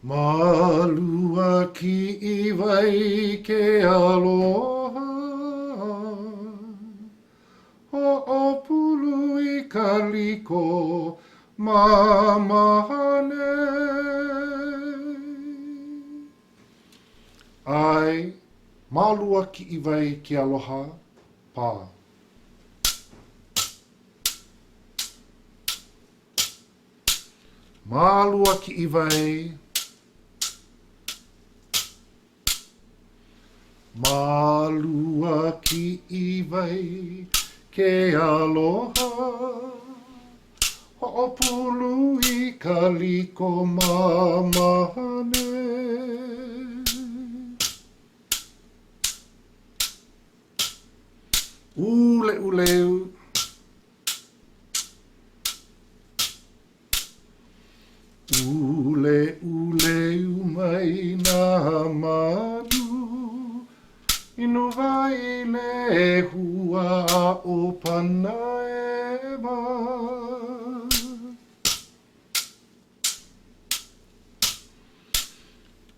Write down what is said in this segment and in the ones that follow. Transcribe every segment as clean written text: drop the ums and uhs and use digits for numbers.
MaluakiʻIwai ke aloha Hoʻopulu I kaliko mamahane Ai, maluakiʻIwai ke aloha pā MaluakiʻIwai MaluakiʻIwai ke aloha Hoʻopulu I kaliko mamahane Ule uleu Ule uleu mai nā manu Inu vai le hua o pana ewa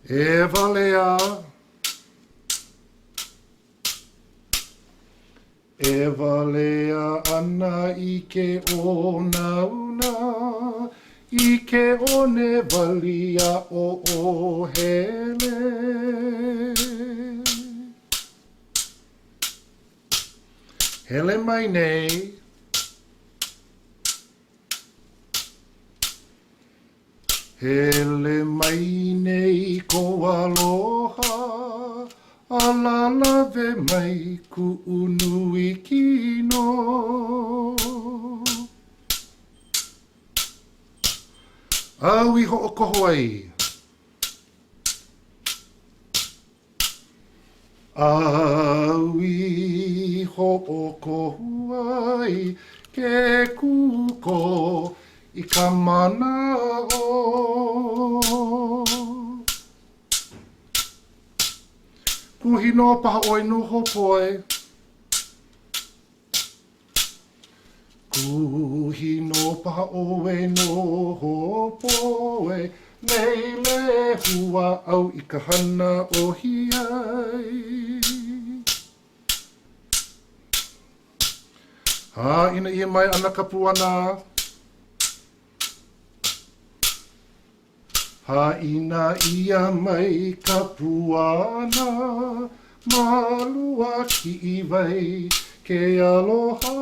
Ewa lea Ewa lea ana I ke o nauna I ke one walia o hele Hele mai nei Hele mai nei ko aloha Alalawe mai ku unui kino Au I hoʻokoho ai Au I hoʻokohu ai ke kuko I ka mana o Kuhi no paha oi Noho poe Kuhi no paha oe Noho poe Nei le hua au I ka hana o hiai Ha ina ia mai ana ka puana Ha ina ia mai ka puana MaluakiʻIwai ke aloha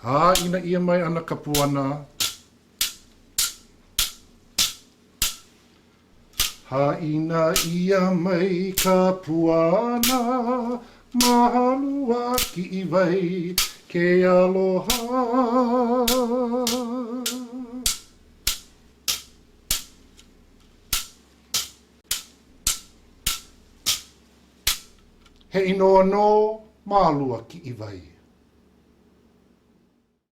Ha ina ia mai ana ka puana Ha ina ia mai ka puana MaluakiʻIwai ke aloha He inoa no maluakiʻIwai